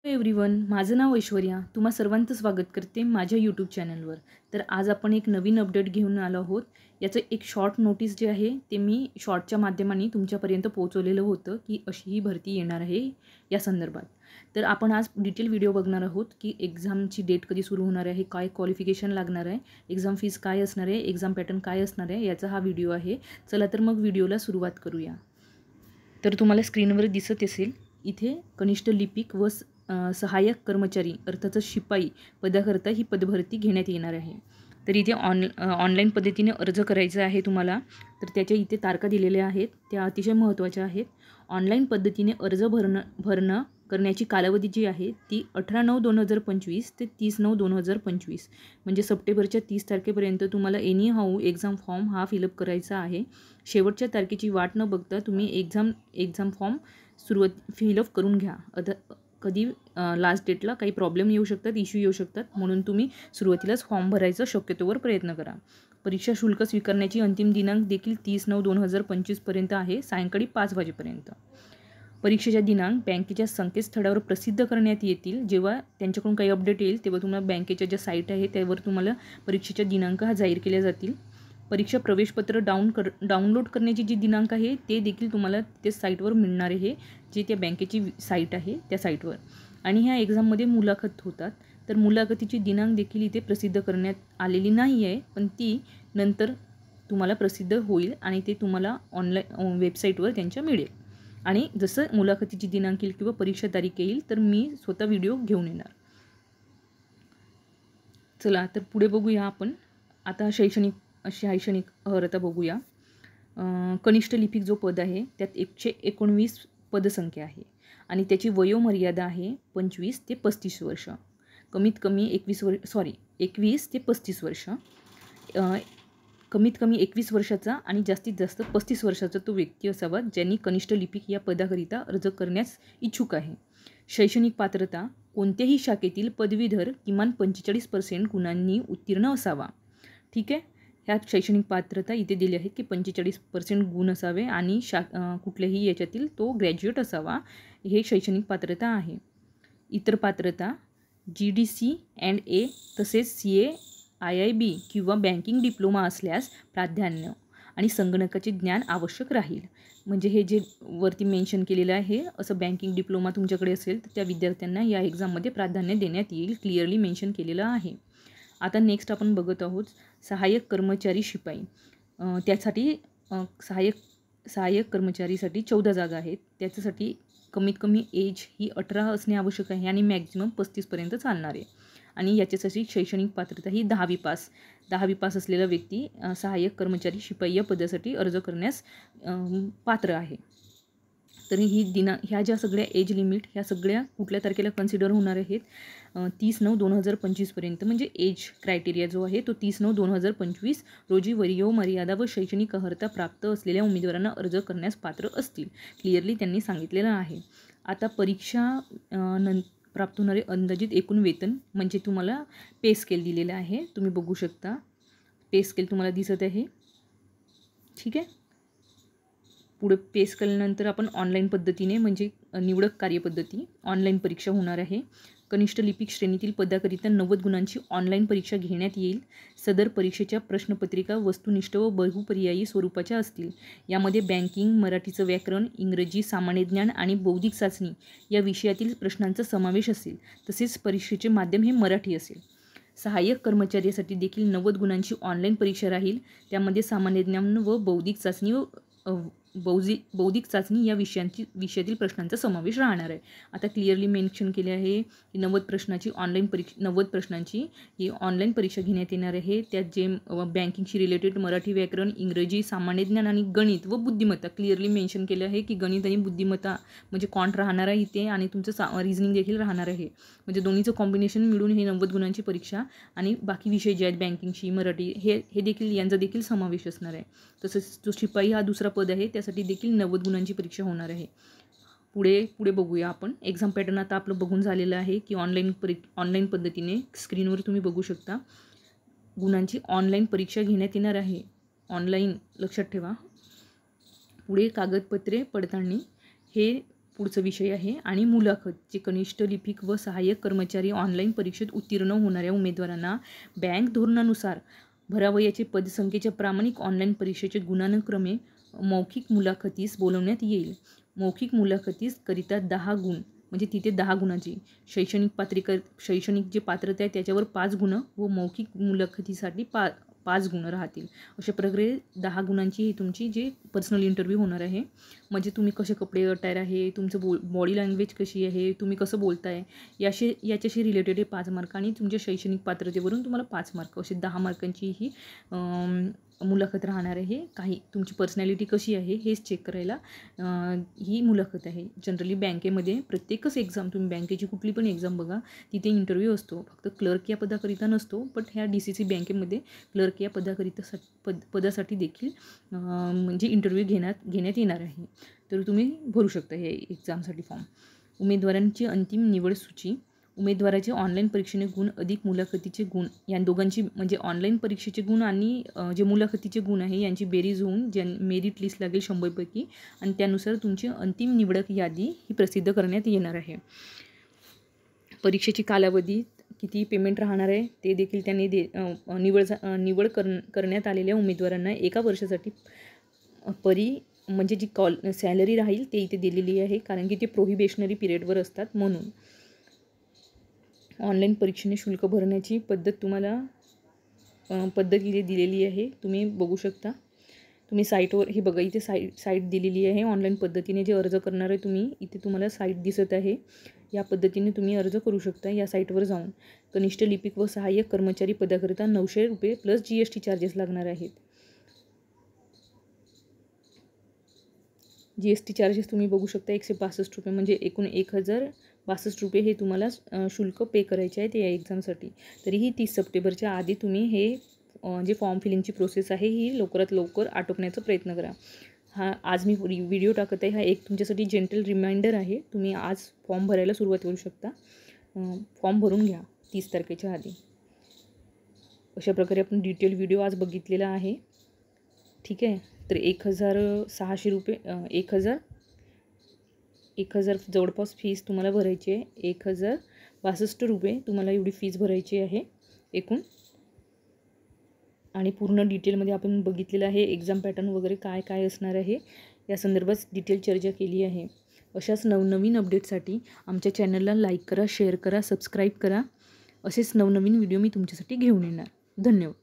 Everyone, माझं नाव ऐश्वर्या. तुम्हा सर्वांचं स्वागत करते माझ्या यूट्यूब चॅनलवर. तर आज आपण एक नवीन अपडेट घेऊन आलो आहोत. याचं एक शॉर्ट नोटीस जे आहे ते मी शॉर्टच्या माध्यमाने तुमच्यापर्यंत पोहोचवलेलं होतं की अशी ही भरती येणार आहे या संदर्भात. तर आपण आज डिटेल व्हिडिओ बघणार आहोत की एक्झामची डेट कधी सुरू होणार आहे, काय क्वालिफिकेशन लागणार आहे, एक्झाम फीस काय असणार आहे, एक्झाम पॅटर्न काय असणार आहे, याचा हा व्हिडिओ आहे. चला तर मग व्हिडिओला सुरुवात करूया. तर तुम्हाला स्क्रीनवर दिसत असेल इथे कनिष्ठ लिपिक व सहाय्यक कर्मचारी अर्थातच शिपाई पदाकरता ही पदभरती घेण्यात येणार आहे. तर इथे ऑनलाईन पद्धतीने अर्ज करायचा आहे तुम्हाला. तर त्याच्या इथे तारखा दिलेल्या आहेत, त्या अतिशय महत्त्वाच्या आहेत. ऑनलाईन पद्धतीने अर्ज भरणं करण्याची कालावधी जी आहे ती 18/9/2025 ते 30/9/2025 म्हणजे सप्टेंबरच्या 30 तारखेपर्यंत तुम्हाला एनी हाऊ एक्झाम फॉर्म हा फिलअप करायचा आहे. शेवटच्या तारखेची वाट न बघता तुम्ही एक्झाम फॉर्म फिलअप करून घ्या. कधी लास्ट डेटला काही प्रॉब्लेम येऊ शकतात, इश्यू येऊ शकतात, म्हणून तुम्ही सुरुवातीलाच फॉर्म भरायचा शक्यतोवर प्रयत्न करा. परीक्षा शुल्क स्वीकारण्याची अंतिम दिनांक देखील 30/9/2025 पर्यंत आहे, सायंकाळी 5 वाजेपर्यंत. परीक्षेच्या दिनांक बँकेच्या संकेतस्थळावर प्रसिद्ध करण्यात येतील. जेव्हा त्यांच्याकडून काही अपडेट येईल तेव्हा तुम्हाला बँकेच्या ज्या साईट आहे त्यावर तुम्हाला परीक्षेच्या दिनांक हा जाहीर केल्या जातील. परीक्षा प्रवेशपत्र डाउनलोड करण्याची जी दिनांक आहे ते देखील तुम्हाला ते साईटवर मिळणार आहे, जे त्या बँकेची साईट आहे त्या साईटवर. आणि ह्या एक्झाममध्ये मुलाखत होतात. तर मुलाखतीची दिनांक देखील इथे प्रसिद्ध करण्यात आलेली नाही आहे, पण ती नंतर तुम्हाला प्रसिद्ध होईल आणि ते तुम्हाला ऑनलाईन वेबसाईटवर त्यांच्या मिळेल. आणि जसं मुलाखतीची दिनांक येईल किंवा परीक्षा तारीख येईल तर मी स्वतः व्हिडिओ घेऊन येणार. चला तर पुढे बघूया आपण. आता शैक्षणिक अर्हता बघूया. कनिष्ठ लिपिक जो पद आहे त्यात 119 पदसंख्या आहे आणि त्याची वयोमर्यादा आहे 25 ते 35 वर्ष. कमीत कमी 21 ते 35 वर्ष. कमीत कमी 21 वर्षाचा आणि जास्तीत जास्त 35 वर्षाचा तो व्यक्ती असावा ज्यांनी कनिष्ठ लिपिक या पदाकरिता अर्ज करण्यास इच्छुक आहे. शैक्षणिक पात्रता कोणत्याही शाखेतील पदवीधर किमान 45% गुणांनी उत्तीर्ण असावा. ठीक आहे. ह्या शैक्षणिक पात्रता इथे दिली आहेत की 45% गुण असावे आणि कुठल्याही याच्यातील तो ग्रॅज्युएट असावा, हे शैक्षणिक पात्रता आहे. इतर पात्रता GDC&A तसेच CA IIB किंवा बँकिंग डिप्लोमा असल्यास प्राधान्य आणि संगणकाचे ज्ञान आवश्यक राहील. म्हणजे हे जे वरती मेन्शन केलेलं आहे असं बँकिंग डिप्लोमा तुमच्याकडे असेल तर त्या विद्यार्थ्यांना या एक्झाममध्ये प्राधान्य देण्यात येईल, क्लिअरली मेन्शन केलेलं आहे. आता नेक्स्ट आपण बघत आहोत सहाय्यक कर्मचारी शिपाई. त्यासाठी सहाय्यक कर्मचारीसाठी 14 जागा आहेत. त्याच्यासाठी कमीत कमी एज ही 18 असणे आवश्यक आहे आणि मॅक्झिमम 35पर्यंत चालणार आहे. आणि याच्यासाठी शैक्षणिक पात्रता ही 10वी पास असलेला व्यक्ती सहाय्यक कर्मचारी शिपाई या पदासाठी अर्ज करण्यास पात्र आहे. तर ह्या ज्या सगळ्या एज लिमिट ह्या सगळ्या कुठल्या तारखेला कन्सिडर होणार आहेत 30/9/2025 पर्यंत. म्हणजे एज क्रायटेरिया जो आहे तो 30/9/2025 रोजी वयोमर्यादा व शैक्षणिक अर्हता प्राप्त असलेल्या उमेदवारांना अर्ज करण्यास पात्र असतील, क्लिअरली त्यांनी सांगितलेलं आहे. आता परीक्षा प्राप्त होणारे अंदाजित एकूण वेतन म्हणजे तुम्हाला पे स्केल दिलेलं आहे, तुम्ही बघू शकता. पे स्केल तुम्हाला दिसत आहे. ठीक आहे. पुढे पे स्केलनंतर आपण ऑनलाईन पद्धतीने म्हणजे निवडक कार्यपद्धती ऑनलाईन परीक्षा होणार आहे. कनिष्ठ लिपिक श्रेणीतील पदाकरिता 90 गुणांची ऑनलाईन परीक्षा घेण्यात येईल. सदर परीक्षेच्या प्रश्नपत्रिका वस्तुनिष्ठ व बहुपर्यायी स्वरूपाच्या असतील. यामध्ये बँकिंग, मराठीचं व्याकरण, इंग्रजी, सामान्य ज्ञान आणि बौद्धिक चाचणी या विषयातील प्रश्नांचा समावेश असेल. तसेच परीक्षेचे माध्यम हे मराठी असेल. सहाय्यक कर्मचाऱ्यासाठी देखील 90 गुणांची ऑनलाईन परीक्षा राहील. त्यामध्ये सामान्य ज्ञान व बौद्धिक चाचणी या विषयातील प्रश्नांचा समावेश राहणार आहे. आता क्लिअरली मेन्शन केले आहे की 90 प्रश्नांची ही ऑनलाईन परीक्षा घेण्यात येणार आहे. त्यात जे बँकिंगशी रिलेटेड मराठी व्याकरण, इंग्रजी, सामान्य ज्ञान आणि गणित व बुद्धिमत्ता क्लिअरली मेन्शन केलं आहे की गणित आणि बुद्धिमत्ता म्हणजे क्वांट राहणार आहे इथे आणि तुमचं रिझनिंग देखील राहणार आहे. म्हणजे दोन्हीचं कॉम्बिनेशन मिळून हे 90 गुणांची परीक्षा आणि बाकी विषय जे आहेत बँकिंगशी, मराठी हे देखील यांचा देखील समावेश असणार आहे. तसंच जो शिपाई हा दुसरा पद आहे त्यासाठी देखील 90 गुणांची परीक्षा होणार आहे. पुढे बघूया आपण. एक्झाम पॅटर्न आता आपलं बघून झालेलं आहे की ऑनलाईन पद्धतीने स्क्रीनवर तुम्ही बघू शकता गुणांची ऑनलाईन परीक्षा घेण्यात येणार आहे. ऑनलाईन लक्षात ठेवा. पुढे कागदपत्रे पडताळणी हे पुढचा विषय आहे. आणि मुलाखत, जे कनिष्ठ लिपिक व सहाय्यक कर्मचारी ऑनलाईन परीक्षेत उत्तीर्ण होणाऱ्या उमेदवारांना बँक धोरणानुसार भरावयाचे पदसंख्येच्या प्रामाणिक ऑनलाईन परीक्षेचे गुणानुक्रमे मौखिक मुलाखतीस बोलवण्यात येईल. मौखिक मुलाखतीस करिता 10 गुण, म्हणजे तिथे 10 गुणाची शैक्षणिक जे पात्रता आहे त्याच्यावर 5 गुण व मौखिक मुलाखतीसाठी 5 गुण राहतील. अशा प्रकारे 10 गुणांची ही तुमची जे पर्सनल इंटरव्ह्यू होणार आहे. म्हणजे तुम्ही कसे कपडे अटायर आहे, तुमचं बॉडी लँग्वेज कशी आहे, तुम्ही कसं बोलताय, याच्याशी रिलेटेड हे 5 मार्क आणि तुमच्या शैक्षणिक पात्रतेवरून तुम्हाला 5 मार्क, असे 10 मार्कांची ही मुलाखत राहणार आहे. काही तुमची पर्सनॅलिटी कशी आहे हेच चेक करायला ही मुलाखत आहे. जनरली बँकेमध्ये प्रत्येकच एक्झाम, तुम्ही बँकेची कुठली पण एक्झाम बघा, तिथे इंटरव्ह्यू असतो. फक्त क्लर्क या पदाकरिता नसतो, बट ह्या DCC बँकेमध्ये क्लर्क या पदासाठी देखील म्हणजे इंटरव्ह्यू घेण्यात येणार आहे. तर तुम्ही भरू शकता हे एक्झामसाठी फॉर्म. उमेदवारांची अंतिम निवड सूची. उमेदवाराचे ऑनलाईन परीक्षेचे गुण अधिक मुलाखतीचे गुण, या दोघांची म्हणजे ऑनलाईन परीक्षेचे गुण आणि जे मुलाखतीचे गुण आहे यांची बेरीज होऊन मेरिट लिस्ट लागेल 100 पैकी, आणि त्यानुसार तुमची अंतिम निवडक यादी ही प्रसिद्ध करण्यात येणार आहे. परीक्षेची कालावधी, किती पेमेंट राहणार आहे ते देखील त्यांनी निवड करण्यात आलेल्या उमेदवारांना 1 वर्षासाठी म्हणजे जी सॅलरी राहील ते इथे दिलेली आहे, कारण की ते प्रोहिबिशनरी पिरियडवर असतात म्हणून. ऑनलाईन परीक्षेने शुल्क भरण्याची पद्धत इथे दिलेली आहे, तुम्ही बघू शकता. तुम्ही साईटवर हे बघा, इथे साईट दिलेली आहे. ऑनलाईन पद्धतीने जे अर्ज करणार आहे तुम्ही, इथे तुम्हाला साईट दिसत आहे. या पद्धतीने तुम्ही अर्ज करू शकता या साईटवर जाऊन. कनिष्ठ लिपिक व सहाय्यक कर्मचारी पदाकरिता 900 रुपये प्लस GST चार्जेस लागणार आहेत. GST चार्जेस तुम्ही बघू शकता 165 रुपये, म्हणजे एकूण 1062 रुपये हे तुम्हाला शुल्क पे करायचे आहेत या एक्झामसाठी. तरीही 30 सप्टेंबरच्या आधी तुम्ही हे जे फॉर्म फिलिंगची प्रोसेस आहे ही लवकरात लवकर आटोपण्याचा प्रयत्न करा. आज मी व्हिडिओ टाकत आहे, हा एक तुमच्यासाठी जेंटल रिमाइंडर आहे. तुम्ही आज फॉर्म भरायला सुरुवात करू शकता. फॉर्म भरून घ्या 30 तारखेच्या आधी. अशा प्रकारे आपण डिटेल व्हिडिओ आज बघितलेला आहे. ठीक आहे. तर 1600 रुपये 1000 जवळपास फीस तुम्हाला भरायची आहे. 1062 रुपये तुम्हाला एवढी फीस भरायची आहे एकूण. आणि पूर्ण डिटेलमध्ये आपण बघितलेलं आहे एक्झाम पॅटर्न वगैरे काय असणार आहे या संदर्भात डिटेल चर्चा केली आहे. अशाच नवनवीन अपडेटसाठी आमच्या चॅनलला लाईक करा, शेअर करा, सबस्क्राईब करा. असेच नवनवीन व्हिडिओ मी तुमच्यासाठी घेऊन येणार. धन्यवाद.